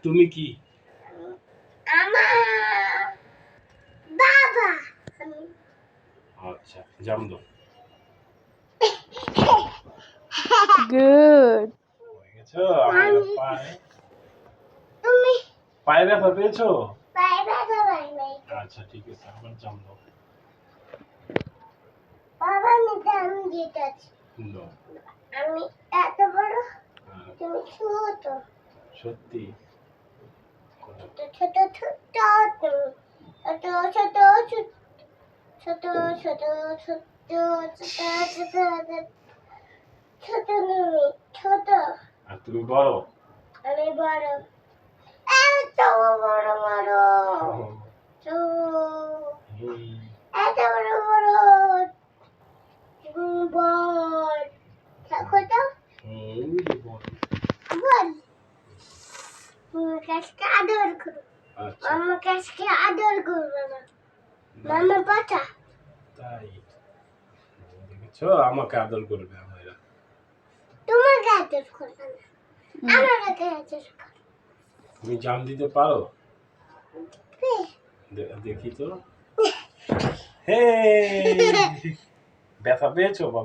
তুমি কি? বাবা। আচ্ছা, জাম দাও। গুড। হয়ে গেছে আমার পায়ে। তুমি পায়ে ব্যথা পেয়েছো? পায়ে ব্যথা পাই নাই। আচ্ছা ঠিক আছে, আবার জাম দাও। বাবা জাম দিতেছি। দাও। আমি এত বড়, তুমি ছোট। সত্যি? ছোট ছোট ছোট তুমি ছোট ছোট ছোট ছোট ছোট ছোট ছোট ছোট তুমি ছোট। আর তুমি বড়? আমি বড়। এত বড় বড় তো এত বড় বড় বল থাকো তো বল। কাছকে আদর করো। আচ্ছা মামা কাছকে আদর করবে না। মামা বাচ্চা তাই দেখেছো, আমাকে আদর করবে আমরা। তোমাকে আদর করবে না, আমাকে আদর করবে। তুমি জাম দিতে পারো? কে? দেখি তো। হে ব্যথা পেয়েছো বাবা?